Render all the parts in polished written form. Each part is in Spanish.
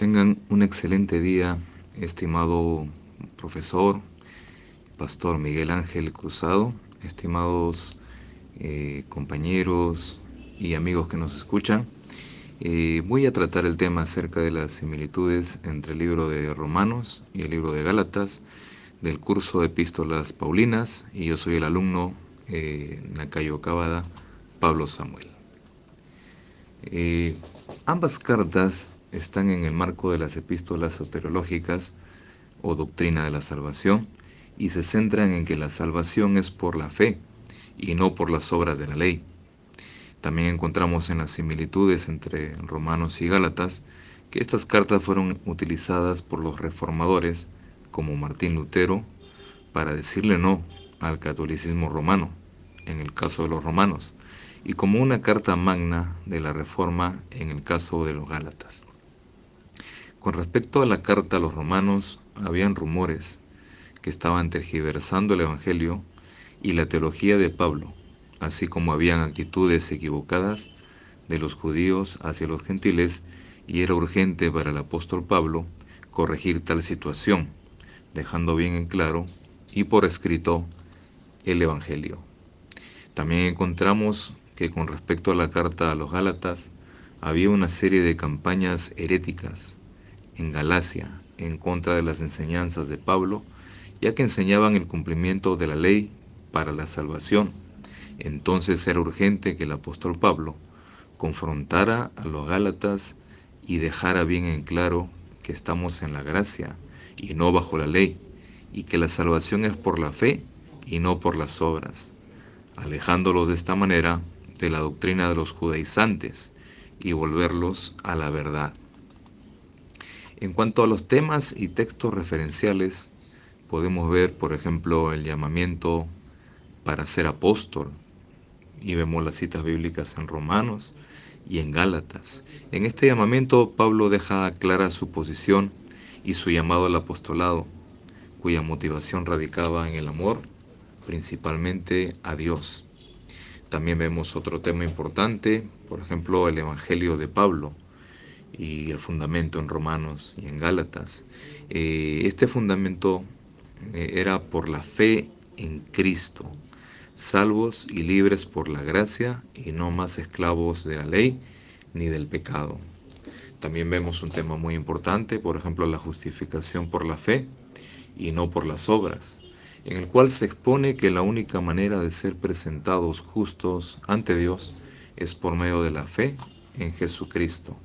Tengan un excelente día, estimado profesor, pastor Miguel Ángel Cruzado, estimados compañeros y amigos que nos escuchan. Voy a tratar el tema acerca de las similitudes entre el libro de Romanos y el libro de Gálatas del curso de Epístolas Paulinas, y yo soy el alumno Nacayo Cavada, Pablo Samuel. Ambas cartas están en el marco de las epístolas soteriológicas o doctrina de la salvación, y se centran en que la salvación es por la fe y no por las obras de la ley. También encontramos en las similitudes entre Romanos y Gálatas que estas cartas fueron utilizadas por los reformadores como Martín Lutero para decirle no al catolicismo romano, en el caso de los romanos, y como una carta magna de la Reforma en el caso de los Gálatas. Con respecto a la carta a los romanos, habían rumores que estaban tergiversando el Evangelio y la teología de Pablo, así como habían actitudes equivocadas de los judíos hacia los gentiles, y era urgente para el apóstol Pablo corregir tal situación, dejando bien en claro y por escrito el Evangelio. También encontramos que con respecto a la carta a los Gálatas, había una serie de campañas heréticas en Galacia en contra de las enseñanzas de Pablo, ya que enseñaban el cumplimiento de la ley para la salvación. Entonces era urgente que el apóstol Pablo confrontara a los Gálatas y dejara bien en claro que estamos en la gracia y no bajo la ley, y que la salvación es por la fe y no por las obras, alejándolos de esta manera de la doctrina de los judaizantes y volverlos a la verdad. En cuanto a los temas y textos referenciales, podemos ver, por ejemplo, el llamamiento para ser apóstol, y vemos las citas bíblicas en Romanos y en Gálatas. En este llamamiento, Pablo deja clara su posición y su llamado al apostolado, cuya motivación radicaba en el amor, principalmente a Dios. También vemos otro tema importante, por ejemplo, el Evangelio de Pablo y el fundamento en Romanos y en Gálatas. Este fundamento era por la fe en Cristo, salvos y libres por la gracia y no más esclavos de la ley ni del pecado. También vemos un tema muy importante, por ejemplo, la justificación por la fe y no por las obras, en el cual se expone que la única manera de ser presentados justos ante Dios es por medio de la fe en Jesucristo.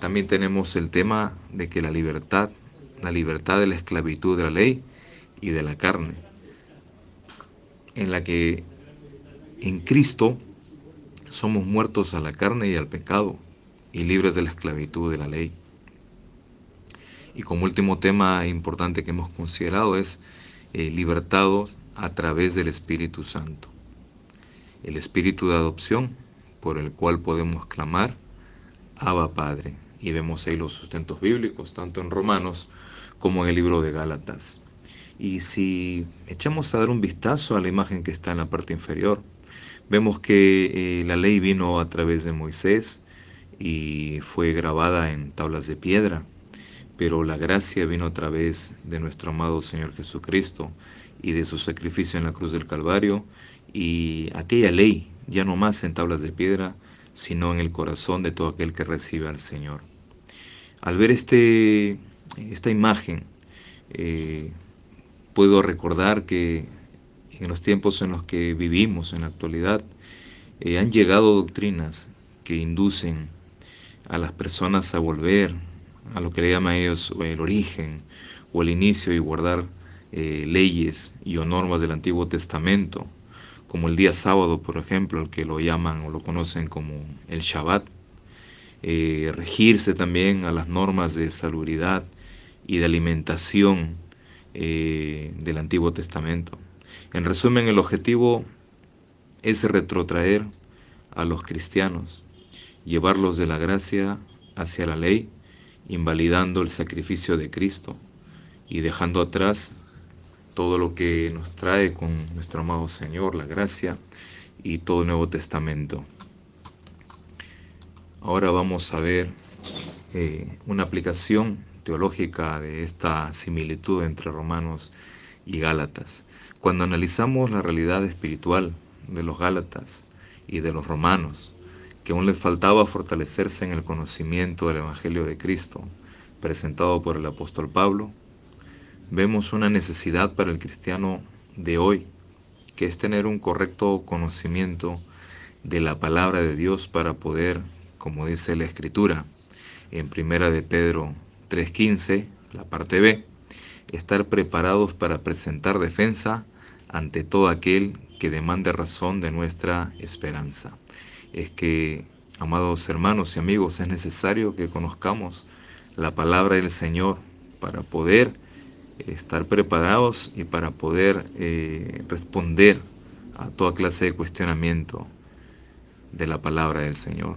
También tenemos el tema de que la libertad de la esclavitud de la ley y de la carne, en la que en Cristo somos muertos a la carne y al pecado y libres de la esclavitud de la ley. Y como último tema importante que hemos considerado es libertados a través del Espíritu Santo, el Espíritu de adopción por el cual podemos clamar Abba Padre. Y vemos ahí los sustentos bíblicos, tanto en Romanos como en el libro de Gálatas. Y si echamos a dar un vistazo a la imagen que está en la parte inferior, vemos que la ley vino a través de Moisés y fue grabada en tablas de piedra, pero la gracia vino a través de nuestro amado Señor Jesucristo y de su sacrificio en la cruz del Calvario, y aquella ley ya no más en tablas de piedra, sino en el corazón de todo aquel que recibe al Señor. Al ver esta imagen, puedo recordar que en los tiempos en los que vivimos en la actualidad, han llegado doctrinas que inducen a las personas a volver a lo que le llaman ellos el origen o el inicio, y guardar leyes y o normas del Antiguo Testamento, como el día sábado, por ejemplo, el que lo llaman o lo conocen como el Shabbat, regirse también a las normas de salubridad y de alimentación del Antiguo Testamento. En resumen, el objetivo es retrotraer a los cristianos, llevarlos de la gracia hacia la ley, invalidando el sacrificio de Cristo y dejando atrás todo lo que nos trae con nuestro amado Señor, la gracia y todo el Nuevo Testamento. Ahora vamos a ver una aplicación teológica de esta similitud entre Romanos y Gálatas. Cuando analizamos la realidad espiritual de los Gálatas y de los romanos, que aún les faltaba fortalecerse en el conocimiento del Evangelio de Cristo, presentado por el apóstol Pablo, vemos una necesidad para el cristiano de hoy, que es tener un correcto conocimiento de la palabra de Dios para poder, como dice la Escritura, en 1 de Pedro 3:15, la parte B, estar preparados para presentar defensa ante todo aquel que demande razón de nuestra esperanza. Es que, amados hermanos y amigos, es necesario que conozcamos la palabra del Señor para poder estar preparados y para poder responder a toda clase de cuestionamiento de la palabra del Señor.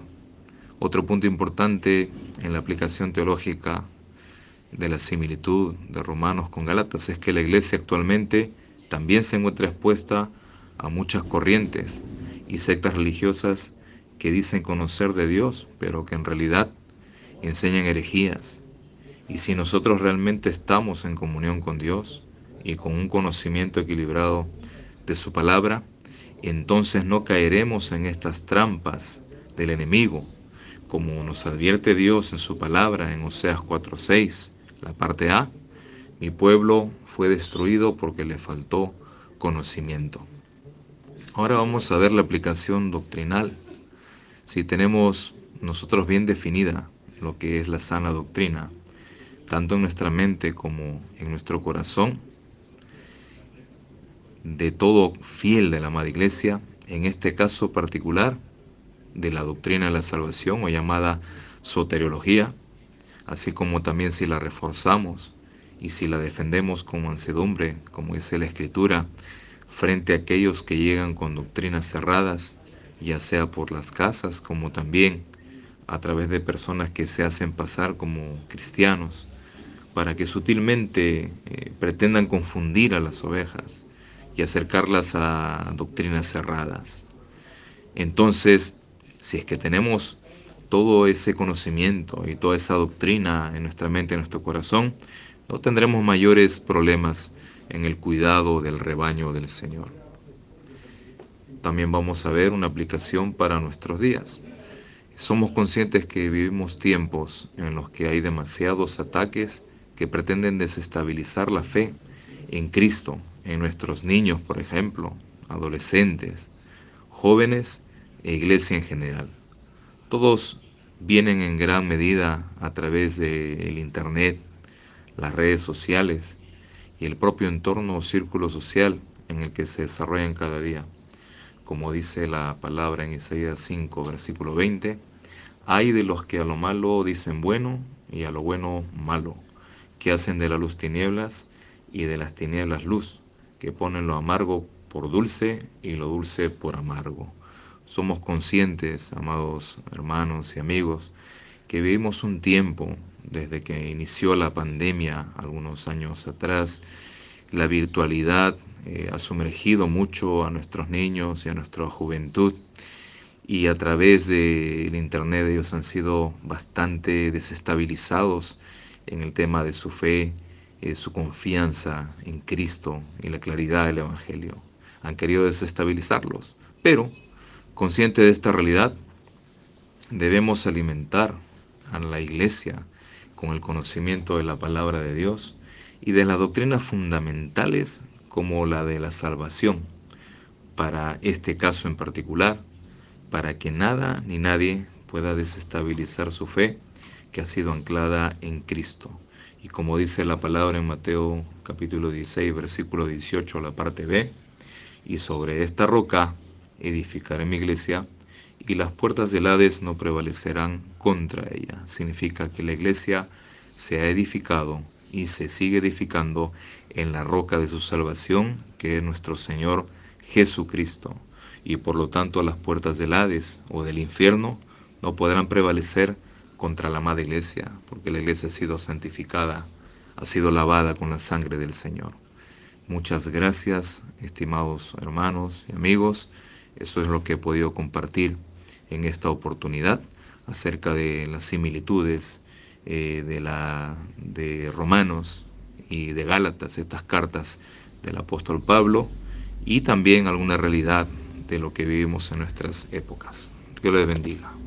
Otro punto importante en la aplicación teológica de la similitud de Romanos con Gálatas es que la iglesia actualmente también se encuentra expuesta a muchas corrientes y sectas religiosas que dicen conocer de Dios, pero que en realidad enseñan herejías. Y si nosotros realmente estamos en comunión con Dios y con un conocimiento equilibrado de su palabra, entonces no caeremos en estas trampas del enemigo, como nos advierte Dios en su palabra en Oseas 4:6, la parte A: mi pueblo fue destruido porque le faltó conocimiento. Ahora vamos a ver la aplicación doctrinal. Si tenemos nosotros bien definida lo que es la sana doctrina, tanto en nuestra mente como en nuestro corazón, de todo fiel de la amada iglesia, en este caso particular de la doctrina de la salvación o llamada soteriología, así como también si la reforzamos y si la defendemos con mansedumbre, como dice la Escritura, frente a aquellos que llegan con doctrinas cerradas, ya sea por las casas como también a través de personas que se hacen pasar como cristianos, para que sutilmente pretendan confundir a las ovejas y acercarlas a doctrinas cerradas. Entonces, si es que tenemos todo ese conocimiento y toda esa doctrina en nuestra mente, en nuestro corazón, no tendremos mayores problemas en el cuidado del rebaño del Señor. También vamos a ver una aplicación para nuestros días. Somos conscientes que vivimos tiempos en los que hay demasiados ataques que pretenden desestabilizar la fe en Cristo, en nuestros niños, por ejemplo, adolescentes, jóvenes e iglesia en general. Todos vienen en gran medida a través del Internet, las redes sociales y el propio entorno o círculo social en el que se desarrollan cada día. Como dice la palabra en Isaías 5, versículo 20, hay de los que a lo malo dicen bueno y a lo bueno malo, que hacen de la luz tinieblas y de las tinieblas luz, que ponen lo amargo por dulce y lo dulce por amargo. Somos conscientes, amados hermanos y amigos, que vivimos un tiempo desde que inició la pandemia algunos años atrás. La virtualidad ha sumergido mucho a nuestros niños y a nuestra juventud, y a través del Internet ellos han sido bastante desestabilizados en el tema de su fe, su confianza en Cristo y la claridad del Evangelio. Han querido desestabilizarlos, pero consciente de esta realidad, debemos alimentar a la iglesia con el conocimiento de la palabra de Dios y de las doctrinas fundamentales como la de la salvación, para este caso en particular, para que nada ni nadie pueda desestabilizar su fe que ha sido anclada en Cristo. Y como dice la palabra en Mateo capítulo 16, versículo 18, la parte B, y sobre esta roca edificaré mi iglesia, y las puertas del Hades no prevalecerán contra ella. Significa que la iglesia se ha edificado y se sigue edificando en la roca de su salvación, que es nuestro Señor Jesucristo. Y por lo tanto las puertas del Hades o del infierno no podrán prevalecer contra la amada iglesia, porque la iglesia ha sido santificada, ha sido lavada con la sangre del Señor. Muchas gracias, estimados hermanos y amigos. Eso es lo que he podido compartir en esta oportunidad acerca de las similitudes de Romanos y de Gálatas, estas cartas del apóstol Pablo, y también alguna realidad de lo que vivimos en nuestras épocas. Dios les bendiga.